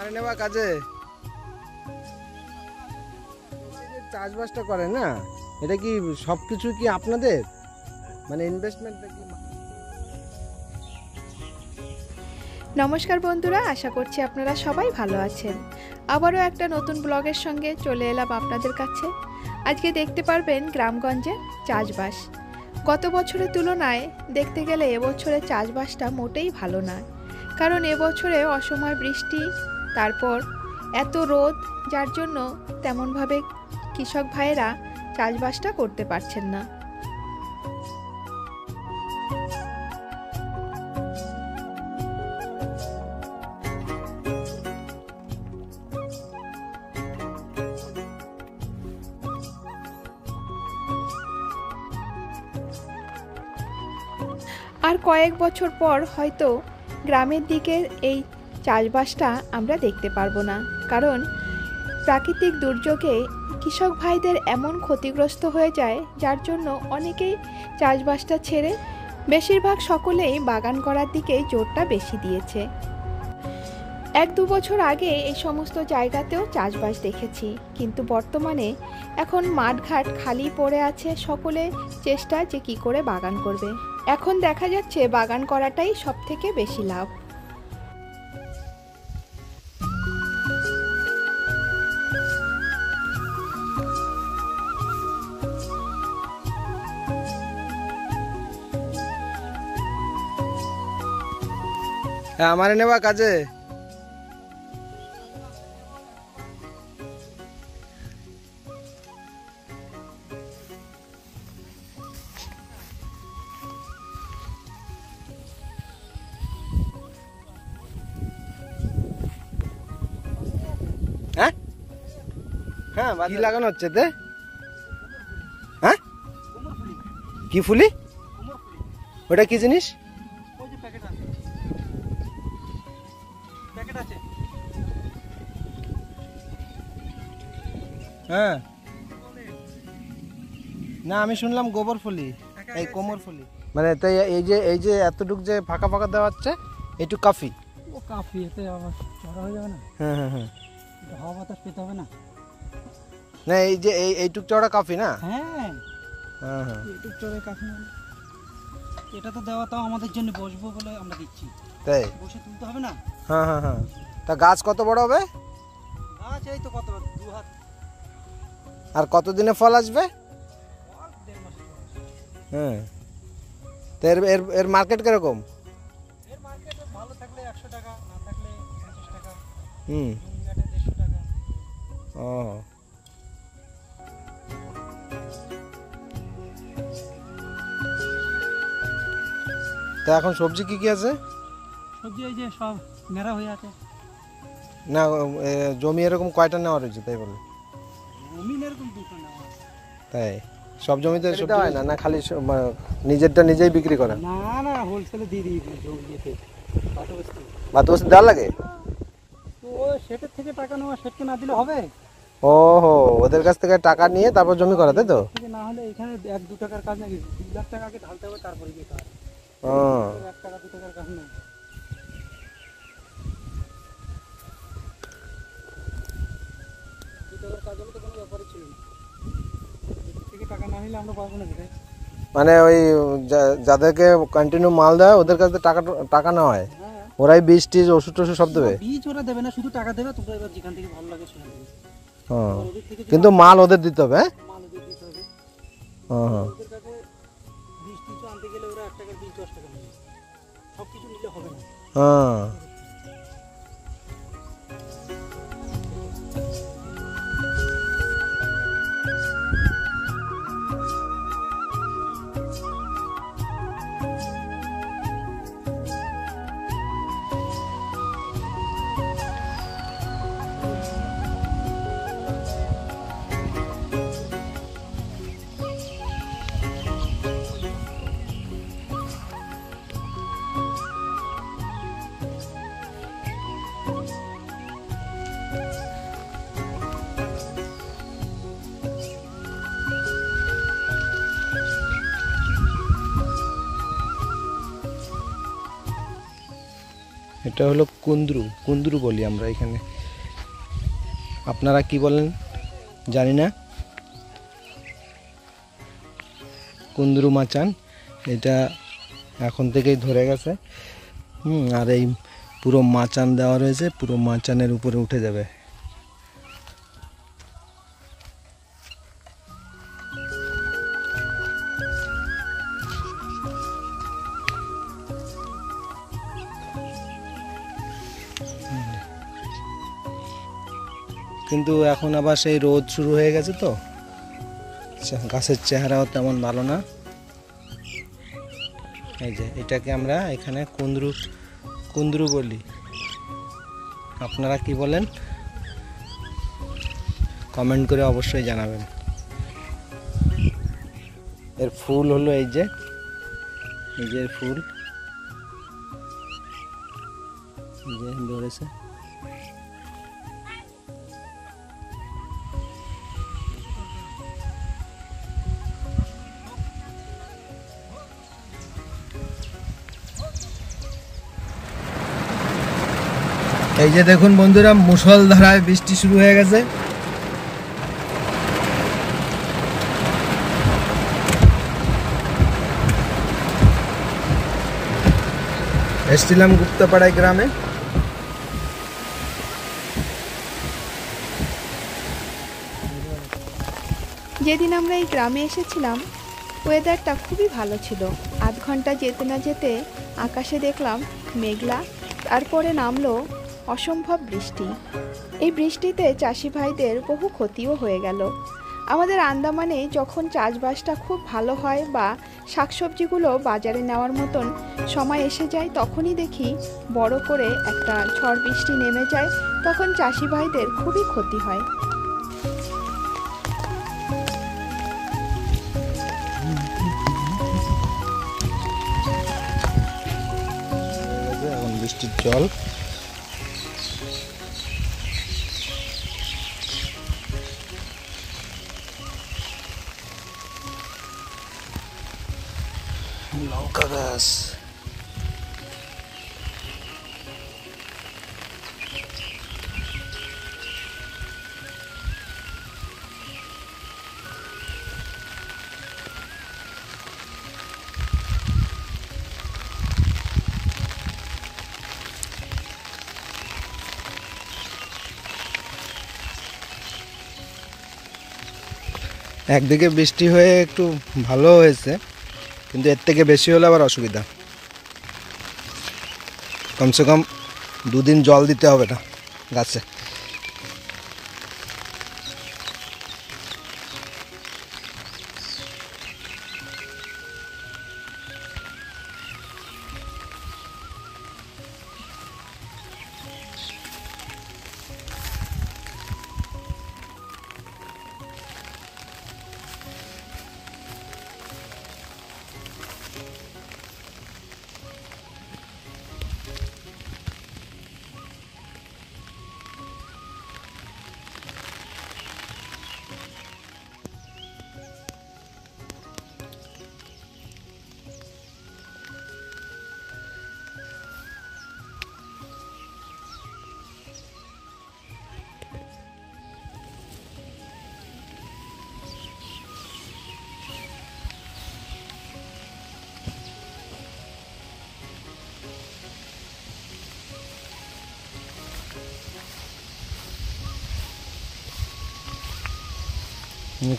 আমার নেওয়া কাজে চাষবাসটা করে না, এটা কি সবকিছু কি আপনাদের মানে ইনভেস্টমেন্ট? নমস্কার বন্ধুরা, আশা করছি আপনারা সবাই ভালো আছেন। আবারও একটা নতুন ব্লগের সঙ্গে চলে এলাম আপনাদের কাছে। আজকে দেখতে পারবেন গ্রামগঞ্জে চাষবাস। গত বছরের তুলনায় দেখতে গেলে এবছরের চাষবাসটা মোটেই ভালো নয়, কারণ এবছরে অসময় বৃষ্টি, তারপর এত রোদ, যার জন্য তেমনভাবে কৃষক ভাইয়েরা চাষবাসটা করতে পারছেন না। আর কয়েক বছর পর হয়তো গ্রামের দিকের এই চাষবাসটা আমরা দেখতে পারবো না, কারণ প্রাকৃতিক দুর্যোগে কৃষক ভাইদের এমন ক্ষতিগ্রস্ত হয়ে যায়, যার জন্য অনেকেই চাষবাসটা ছেড়ে বেশিরভাগ সকলেই বাগান করার দিকেই জোরটা বেশি দিয়েছে। 1-2 বছর আগে এই সমস্ত জায়গাতেও চাষবাস দেখেছি, কিন্তু বর্তমানে এখন মাঠঘাট খালি পড়ে আছে, সকলে চেষ্টা যে কি করে বাগান করবে। এখন দেখা যাচ্ছে বাগান করাটাই সবথেকে বেশি লাভ। হ্যাঁ, আমার নেওয়া কাজে হ্যাঁ হ্যাঁ কি লাগানো হচ্ছে তে? হ্যাঁ, কি ফুলি? ওটা কি জিনিস? হ্যাঁ, না আমি শুনলাম গোবর ফুলি, এই কোমর ফুলি মানে তাই। এই যে এতটুক যে ফাঁকা ফাঁকা দেওয়া হচ্ছে, এইটুক কাফি? ও কাফি, এতে আবার চড়া হয়ে যাবে না? হ্যাঁ হ্যাঁ হ্যাঁ, হাওয়া বাতাস পেতে হবে না? না এই যে এইটুক চড়া কাফি না? হ্যাঁ হ্যাঁ হ্যাঁ, এইটুক চড়া কাফি মানে এটা তো দেওয়া, তাও আমাদের জন্য বসবো বলে আমরা দিচ্ছি, তাই বসে তুলতে হবে না? হ্যাঁ হ্যাঁ হ্যাঁ। তা গাছ কত বড় হবে? গাছ এই তো কত 2 হাত। আর কতদিনে ফল আসবে? হ্যাঁ, তো এর মার্কেট কিরকম? এর মার্কেট ভালো থাকলে 100 টাকা, না থাকলে 50 টাকা, হুম, 150 টাকা। ও তা এখন সবজি কি কি আছে? সবজি এই যে সব মেরা হয়ে আছে। না জমি এরকম কয়টা নেওয়া রয়েছে তাই বলো? জমি এরকম 2টা নেওয়া আছে। তাই সব জমিতে সবজি হয় না? না খালি নিজেরটা নিজেই বিক্রি করা? না না, হোলসেলে দিয়ে দিই জমিতে। বাতাবস্তি দেওয়া লাগে? তো সেটার থেকে টাকা নেওয়া, সেটকে না দিলে হবে? ওহো, ওদের কাছ থেকে টাকা নিয়ে তারপর জমি করা, তাই তো? না হলে এখানে 1-2 টাকার কাজ নাকি 2 লাখ টাকা আগে ঢালতে হবে, তারপরে গিয়ে কাজ। 1 টাকা 2 টাকার কাজ নেই। 2 টাকার কাজ হলে তো কোনো ব্যাপারই ছিল না। থেকে টাকা না হলে আমরা পারবো না। মানে ওই যাদেরকে কন্টিনিউ মাল দেয় ওদের কাছে টাকা নেওয়া হয়, ওরাই বীজ টিজ ওষুধ টষুধ সব দেবে? বীজ ওরা দেবে না, শুধু টাকা দেবে। তোমরা এবার যেখান থেকে ভালো লাগে সেখান থেকে। কিন্তু মাল ওদের দিতে হবে? হ্যাঁ, মাল ওদের দিতে হবে। হ্যাঁ, ওদের কাছে বীজ টিজ আনতে গেলে ওরা 1 টাকার বীজ 10 টাকা নেবে। সব কিছু নিলে হবে না। হ্যাঁ। এটা হলো কুন্দ্রু, কুন্দ্রু বলি আমরা এখানে। আপনারা কি বলেন জানি না। কুন্দরু মাচান এটা এখন থেকেই ধরে গেছে। আর এই পুরো মাচান দেওয়া রয়েছে, পুরো মাচানের উপরে উঠে যাবে। কিন্তু এখন আবার সেই রোদ শুরু হয়ে গেছে, তো গাছের চেহারাও তেমন ভালো না। এই যে এটাকে আমরা এখানে কুন্দরু বলি। আপনারা কি বলেন কমেন্ট করে অবশ্যই জানাবেন। এর ফুল হলো এই যে এর ফুল, এই যে ধরেছে। এই যে দেখুন বন্ধুরা, মুষলধারায় বৃষ্টি শুরু হয়ে গেছে। এসছিলাম গুপ্তপাড়ায় গ্রামে। যেদিন আমরা এই গ্রামে এসেছিলাম ওয়েদারটা খুবই ভালো ছিল। আধ ঘন্টা যেতে না যেতে আকাশে দেখলাম মেঘলা, তারপরে নামলো অসম্ভব বৃষ্টি। এই বৃষ্টিতে চাষি ভাইদের বহু ক্ষতিও হয়ে গেল। আমাদের আন্দামানে যখন চাষবাসটা খুব ভালো হয় বা শাকসবজিগুলো বাজারে নেওয়ার মতন সময় এসে যায়, তখনই দেখি বড় করে একটা ঝড় বৃষ্টি নেমে যায়। তখন চাষি ভাইদের খুবই ক্ষতি হয়। এখন বৃষ্টির জল লঙ্কা গাছ। একদিকে বৃষ্টি হয়ে একটু ভালো হয়েছে, কিন্তু এর থেকে বেশি হলে আবার অসুবিধা। কমসে কম 2 দিন জল দিতে হবে না গাছে।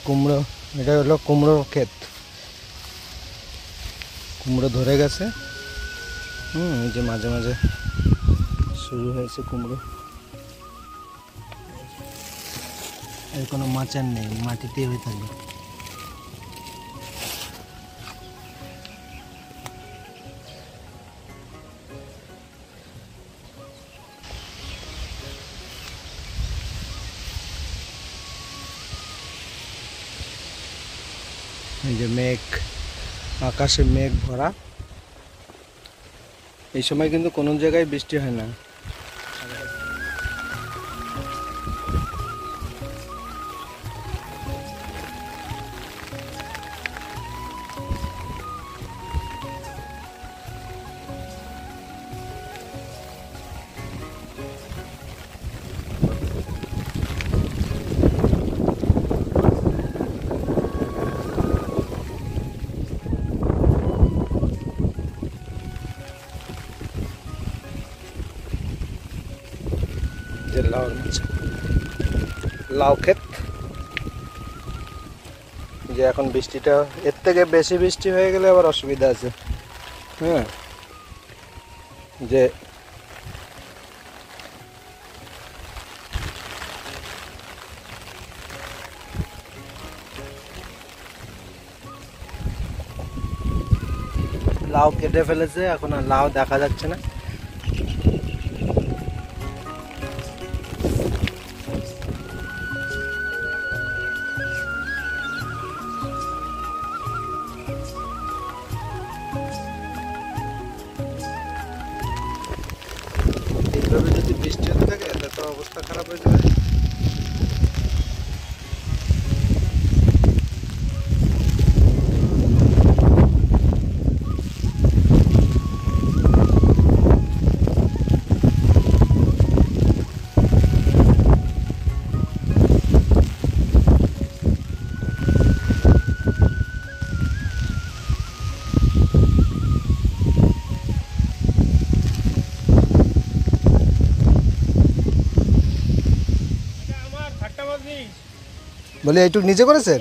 কুমড়ো, এটা হলো কুমড়োর ক্ষেত। কুমড়ো ধরে গেছে। এই যে মাঝে মাঝে শুরু হয়েছে কুমড়ো। এর কোনো মাচান নেই, মাটিতে হয়ে থাকবে। এই যে মেঘ, আকাশে মেঘ ভরা। এই সময় কিন্তু কোনো জায়গায় বৃষ্টি হয় না। যে লাউর মাচা, লাউ ক্ষেত। যে এখন বৃষ্টিটা এর থেকে বেশি বৃষ্টি হয়ে গেলে আবার অসুবিধা আছে। হ্যাঁ, যে লাউ কেটে ফেলেছে, এখন আর লাউ দেখা যাচ্ছে না। এইভাবে যদি বৃষ্টি হতে থাকে তাহলে তো অবস্থা খারাপ হয়ে যাবে। বলে এইটুক নিজে করেছেন?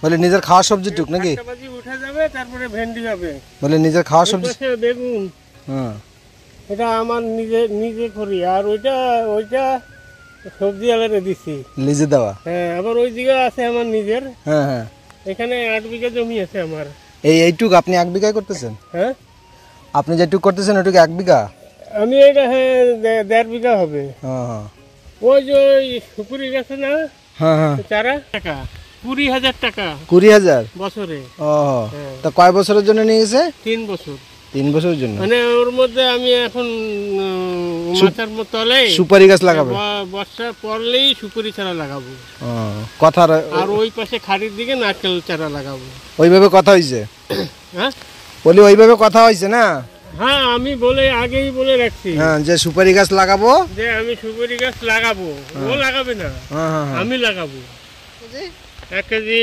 বলে নিজের খাওয়া সবজি টুক নাকি? উঠে যাবে, তারপরে ভেন্ডি হবে। বলে নিজের খাওয়া সবজি, বেগুন। হ্যাঁ, এটা আমার নিজে করি। আর ওইটা সবজি আলাদা দিছি, লিজে দেওয়া। হ্যাঁ, আবার ওই দিকে আছে আমার নিজের। হ্যাঁ হ্যাঁ, এখানে 8 বিঘা জমি আছে আমার। এইটুক আপনি 1 বিঘায় করতেছেন? হ্যাঁ, আপনি যেটুক করতেছেন ওইটুক 1 বিঘা? আমি এটা 1.5 বিঘা হবে। হ্যাঁ হ্যাঁ, ওই যে ওই সুপুরি গাছে না, হ্যাঁ হ্যাঁ, চারা টাকা 20,000 টাকা। 20,000 বছরে। ও, তা কয় বছরের জন্য নিয়ে গেছে? 3 বছর। 3 বছরের জন্য। মানে ওর মধ্যে আমি এখন মাথার তলে সুপারি গাছ লাগাবো, বর্ষা পড়লেই সুপুরি চারা লাগাবো। কথা। আর ওই পাশে খাড়ির দিকে নারকেল চারা লাগাবো। ওইভাবে কথা হয়েছে? হ্যাঁ, বলি ওইভাবে কথা হয়েছে না? হ্যাঁ, আমি আগেই বলে রাখছি, হ্যাঁ, যে সুপারি গাছ লাগাবো, যে আমি সুপারি গাছ লাগাবো। ও লাগাবে না, আমি লাগাবো। 1 কেজি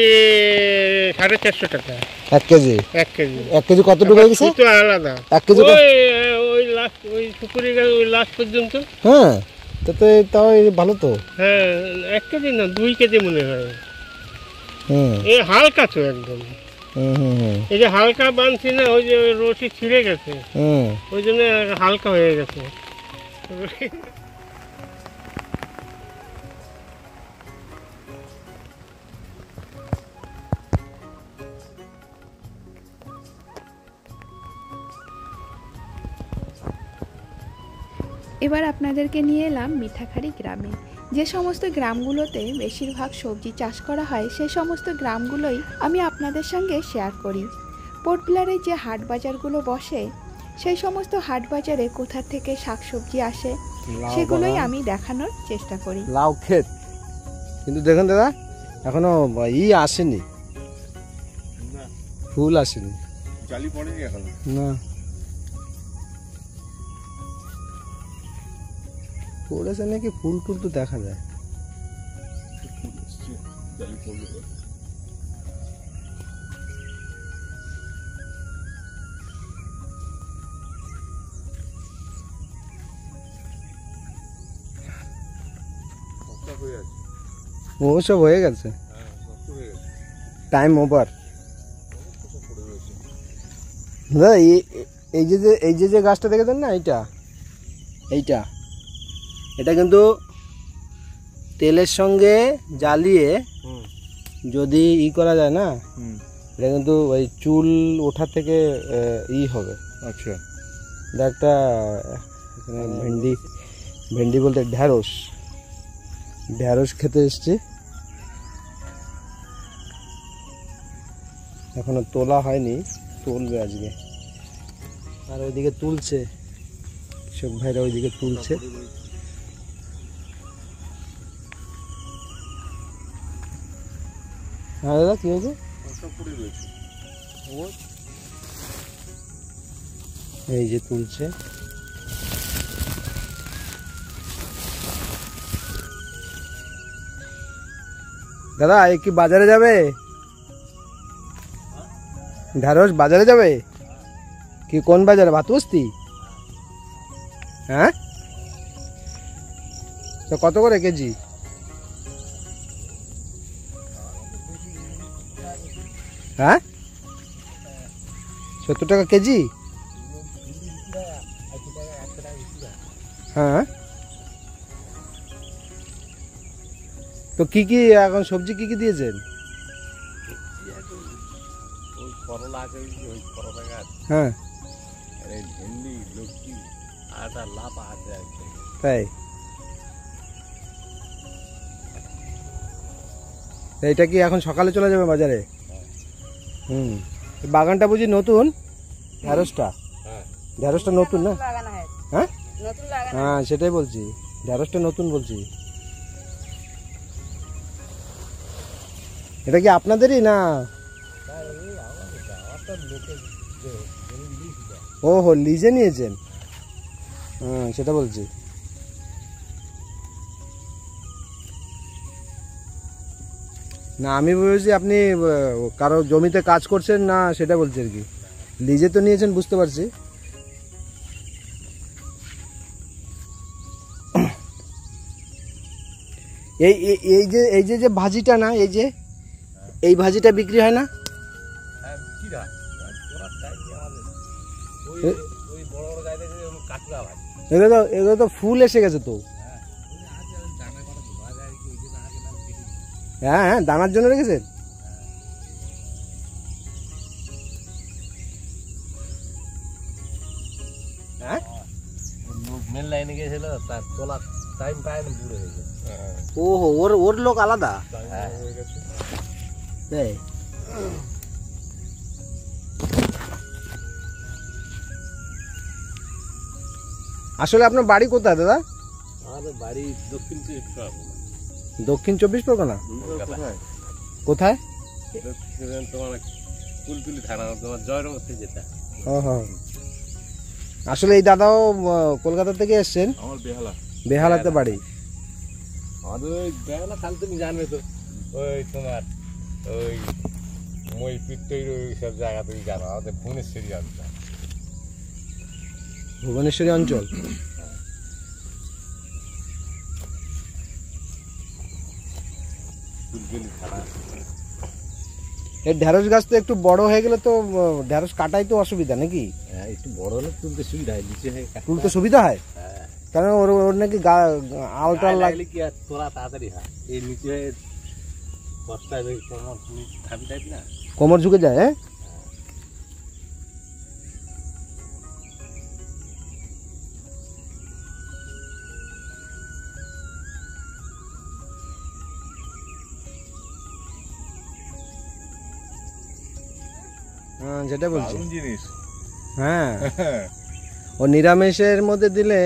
450 টাকা। 1 কেজি? 1 কেজি। 1 কেজি কতটুকু হয়ে গেছে? তো আলাদা। 1 কেজি ওই লাস্ট, ওই সুপারি গাছ ওই লাস্ট পর্যন্ত। হ্যাঁ, তাও ভালো তো। হ্যাঁ, 1 কেজি না 2 কেজি মনে হয়। হুম, এই হালকা তো একদম। এই যে হালকা বানছি না, ওই যে রশি ছিঁড়ে গেছে, ওই জন্য হালকা হয়ে গেছে। এবার আপনাদেরকে নিয়ে এলাম মিঠাখাড়ি গ্রামে। যে সমস্ত গ্রামগুলোতে বেশিরভাগ সবজি চাষ করা হয় সেই সমস্ত গ্রামগুলোই আমি আপনাদের সঙ্গে শেয়ার করি। পোর্ট ব্লেয়ারে যে হাট বাজারগুলো বসে সেই সমস্ত হাট বাজারে কোথা থেকে শাকসবজি আসে সেগুলোই আমি দেখানোর চেষ্টা করি। লাউ ক্ষেত, কিন্তু দেখুন দাদা এখনো আসেনি, ফুল আসেনি, জালি পড়েনি এখন না। পড়েছে নাকি, ফুল টুল তো দেখা যায়। ও সব হয়ে গেছে, টাইম ওভার। দাদা এই যে গাছটা দেখেছেন না, এইটা এটা কিন্তু তেলের সঙ্গে জ্বালিয়ে যদি করা যায় না, এটা কিন্তু ওই চুল ওঠা থেকে হবে। আচ্ছা, এটা একটা ভেন্ডি বলতে ঢ্যাঁড়স খেতে এসছি, এখনো তোলা হয়নি, তুলবে আজকে। আর ওইদিকে তুলছে, কৃষক ভাইরা ওইদিকে তুলছে। হ্যাঁ দাদা, কি হয়েছে? এই যে তুলছে। দাদা কি বাজারে যাবে? ঢ্যাঁড়স বাজারে যাবে কি? কোন বাজারে? ভাতবস্তি? হ্যাঁ, তো কত করে কেজি? হ্যাঁ, 70 টাকা কেজি। হ্যাঁ, তো কি কি এখন সবজি কি কি দিয়েছেন? করলা আছে, ওই করলা গাছ, হ্যাঁ, এই ভেন্ডি, লক্ষ্মী আর একটা লাফা আছে। তাই এইটা কি এখন সকালে চলে যাবে বাজারে? হুম, বাগানটা বুঝি নতুন? ঢ্যাঁড়সটা, ঢ্যাঁড়সটা নতুন না? হ্যাঁ হ্যাঁ, সেটাই বলছি, ঢ্যাঁড়সটা নতুন বলছি। এটা কি আপনাদেরই না? ও হো, লিজে নিয়েছেন? হ্যাঁ, সেটা বলছি। না, আমি বলছি আপনি কারো জমিতে কাজ করছেন না, সেটা বলছি আর কি। লিজে তো নিয়েছেন, বুঝতে পারছি। এই এই যে যে ভাজিটা না, এই ভাজিটা বিক্রি হয় না? এগুলো তো ফুল এসে গেছে তো। হ্যাঁ হ্যাঁ, দানার জন্য রেখেছেন। হ্যাঁ, মেন লাইনে গেছিল, তার তোলার টাইম পায় না, বুড়ো হয়ে গেছে। ওহো, ওর লোক আলাদা। তাই আসলে আপনার বাড়ি কোথায় দাদা? আমাদের বাড়ি দক্ষিণ 24 পরগনা। দক্ষিণ 24 পরগনা? কোথায়? তোমার কুলতুলি থানা, তোমার জয়নগর থেকে যেটা। ওহো, আসলে এই দাদাও কলকাতা থেকে এসছেন। আমার বেহালা, বেহালাতে বাড়ি। আমাদের ওই বেহালা খাল তুমি জানবে তো, ওই তোমার ওই মইপির তৈরি ওই সব জায়গা তুমি জানো। আমাদের ভুবনেশ্বরী অঞ্চল। ভুবনেশ্বরী অঞ্চল। কুলতুলি থানা। এই ঢ্যাঁড়স গাছ তো একটু বড় হয়ে গেলে তো ঢ্যাঁড়স কাটাই তো অসুবিধা নাকি? হ্যাঁ, একটু বড় হলে তুলতে সুবিধা হয়, নিচে হয়ে তুলতে সুবিধা হয়, কারণ ওর নাকি আলটাল লাগলে কি আর তোলা তাড়াতাড়ি হয়। এই নিচে হয়ে কষ্ট হয়, কোমর খাবি টাইপ না, কোমর ঝুঁকে যায়। হ্যাঁ, হ্যাঁ, যেটা বলছি। জিনিস। হ্যাঁ, ও নিরামিষের মধ্যে দিলে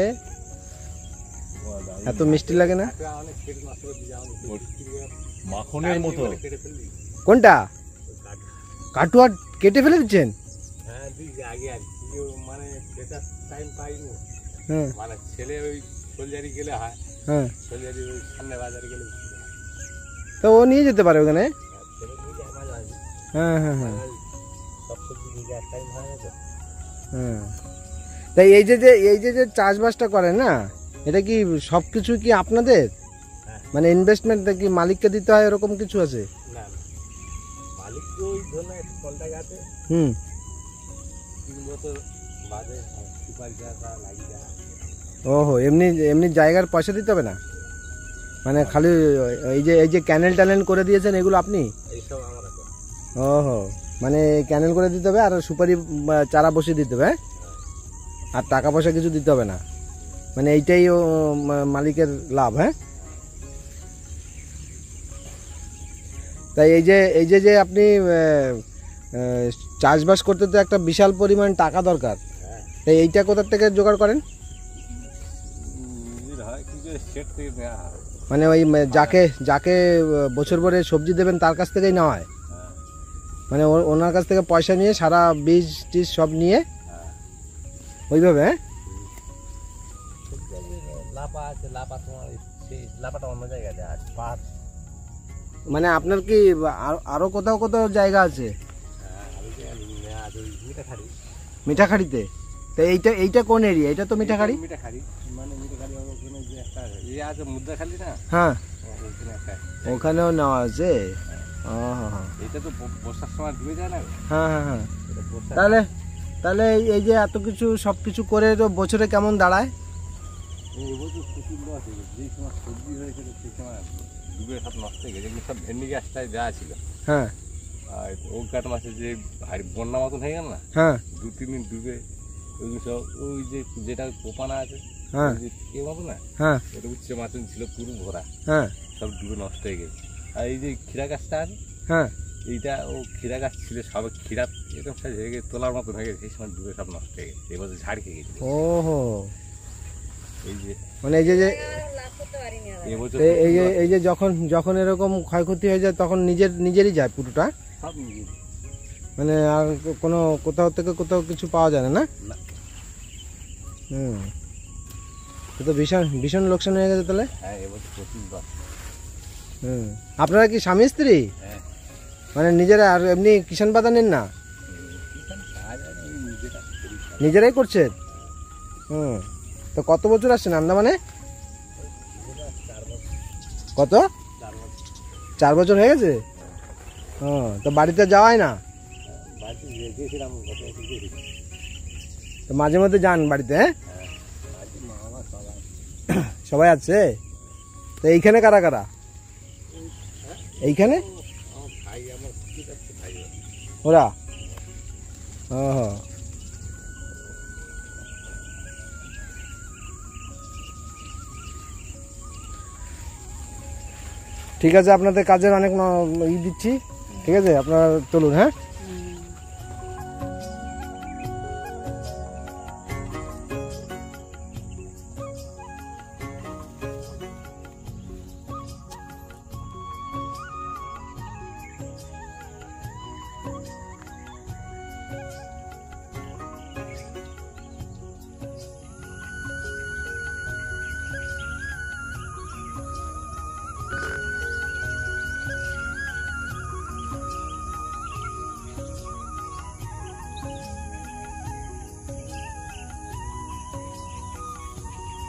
এত মিষ্টি লাগে না। মাখনের মতো। কোনটা? কাটুয়া কেটে ফেলে দিচ্ছেন? হ্যাঁ, আগে আর কি, মানে সেটা টাইম পাইনি। হ্যাঁ, মানে ছেলে ওই সোলজারি গেলে হয়, হ্যাঁ, সোলজারি ওই সামনে বাজারে গেলে তো ও নিয়ে যেতে পারে ওখানে। ছেলে নিয়ে যায় মাঝে মাঝে। হ্যাঁ হ্যাঁ হ্যাঁ সব সবজি নিয়ে যায়, টাইম হয় না তো। হ্যাঁ, তাই এই যে চাষবাসটা করেন না, এটা কি সবকিছু কি আপনাদের? মানে ইনভেস্টমেন্ট কি মালিককে দিতে হয়, এরকম কিছু আছে? না, মালিক তো ওই ধরনের একটা কলটা গাছে 3 বছর বাদে সুপারি গাছ লাগিয়ে যায়। ওহো, এমনি জায়গার পয়সা দিতে হবে না? মানে খালি এই যে ক্যানেল ট্যানেল করে দিয়েছেন, এগুলো আপনি? এইসব আমার আছে। ওহো, মানে ক্যানেল করে দিতে হবে আর সুপারি চারা বসিয়ে দিতে হবে, আর টাকা পয়সা কিছু দিতে হবে না, মানে এইটাই ও মালিকের লাভ। হ্যাঁ, তাই এই যে আপনি চাষবাস করতে তো একটা বিশাল পরিমাণ টাকা দরকার, তাই এইটা কোথা থেকে জোগাড় করেন? মানে ওই যাকে বছর ভরে সবজি দেবেন তার কাছ থেকেই নেওয়া হয়? মানে ওনার কাছ থেকে পয়সা নিয়ে সারা বীজ টিজ সব নিয়ে ওইভাবে? হ্যাঁ, লাপা আছে, লাপা তোমার সেই লাপাটা অন্য জায়গায় যায় পাঁচ। মানে আপনার কি আরো কোথাও জায়গা আছে? মিঠাখাড়ি। মিঠাখাড়িতে? তো এইটা কোন এরিয়া? এটা তো মিঠাখাড়ি। মিঠাখাড়ি মানে মিঠাখাড়ি ওখানে যে একটা আছে মুদ্রাখালি না, হ্যাঁ ওখানে একটা ওখানেও নেওয়া আছে। এটা তো বর্ষার সময় ডুবে যায় না। হ্যাঁ হ্যাঁ হ্যাঁ। এটা বর্ষা তাহলে তাহলে এই যে এত কিছু সব কিছু করে তো বছরে কেমন দাঁড়ায়? এবছর প্রচুর লস হয়ে গেছে। যেই সময় সবজি হয়েছিল সেই সময় ডুবে সব নষ্ট হয়ে গেছে। যেগুলো সব ভেন্ডি গাছটায় দেওয়া ছিল, হ্যাঁ আর অজ্ঞাত মাসে যে বন্যা মতন হয়ে গেল না, হ্যাঁ 2-3 দিন ডুবে ওইগুলো সব ওই যে যেটা কোপানা আছে, হ্যাঁ ওই যে কে মতো না, হ্যাঁ ওটা উচ্চ মাতন ছিল পুরো ভরা, হ্যাঁ সব ডুবে নষ্ট হয়ে গেছে। আর এই যে ক্ষীরা গাছটা আছে, হ্যাঁ এইটা ও ক্ষীরা গাছ ছিল সব ক্ষীরা এরকম সাইজ হয়ে গেছে, তোলার মতন হয়ে গেছে। সেই সময় ডুবে সব নষ্ট হয়ে গেছে। এবছর ঝাড় খেয়ে গেছে। ওহো, এই যে মানে এই যে এবছর এই যে যখন এরকম ক্ষয়ক্ষতি হয়ে যায় তখন নিজেরই যায় পুরোটা, সব নিজে। মানে আর কোনো কোথাও থেকে কোথাও কিছু পাওয়া যায় না না? না। হুম, তো ভীষণ ভীষণ লোকসান হয়ে গেছে তাহলে। হ্যাঁ এবছর প্রচুর লস। হুম, আপনারা কি স্বামী স্ত্রী? হ্যাঁ, মানে নিজেরা আর এমনি কিষাণ পাতা নেন না, নিজেরা নিজেরাই করছেন? হুম, তো কত বছর আসছেন আন্দামানে? কত? 4 বছর হয়ে গেছে। হ্যাঁ, তো বাড়িতে যাওয়াই না? বাড়িতে গিয়েছিলাম তো মাঝে মধ্যে যান বাড়িতে? হ্যাঁ, সবাই আছে। তো এইখানে কারা কারা? এইখানে ভাই আমার ভাই ওরা? ও, ঠিক আছে, আপনাদের কাজের অনেক দিচ্ছি। ঠিক আছে, আপনারা চলুন। হ্যাঁ,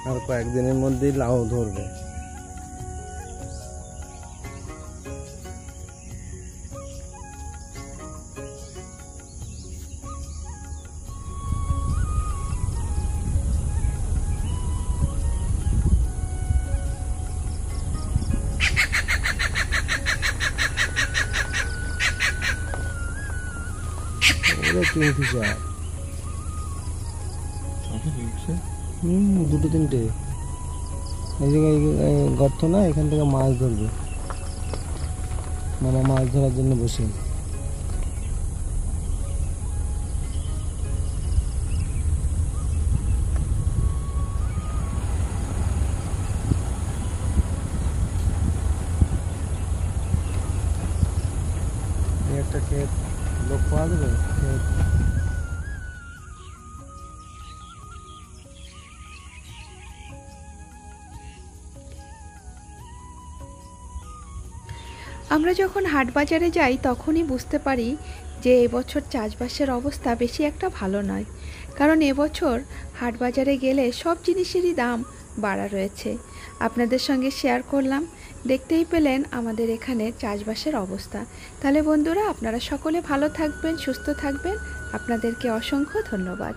আর কয়েকদিনের মধ্যেই লাউ ধরবে। কিংফিশার, দুটো তিনটে। এই জায়গায় গর্ত না, এখান থেকে মাছ ধরবে। মামা মাছ ধরার জন্য বসে। একটা ক্ষেত লোক পাওয়া যাবে। আমরা যখন হাট বাজারে যাই তখনই বুঝতে পারি যে এবছর চাষবাসের অবস্থা বেশি একটা ভালো নয়, কারণ এবছর হাট বাজারে গেলে সব জিনিসেরই দাম বাড়া রয়েছে। আপনাদের সঙ্গে শেয়ার করলাম, দেখতেই পেলেন আমাদের এখানে চাষবাসের অবস্থা। তাহলে বন্ধুরা, আপনারা সকলে ভালো থাকবেন, সুস্থ থাকবেন। আপনাদেরকে অসংখ্য ধন্যবাদ।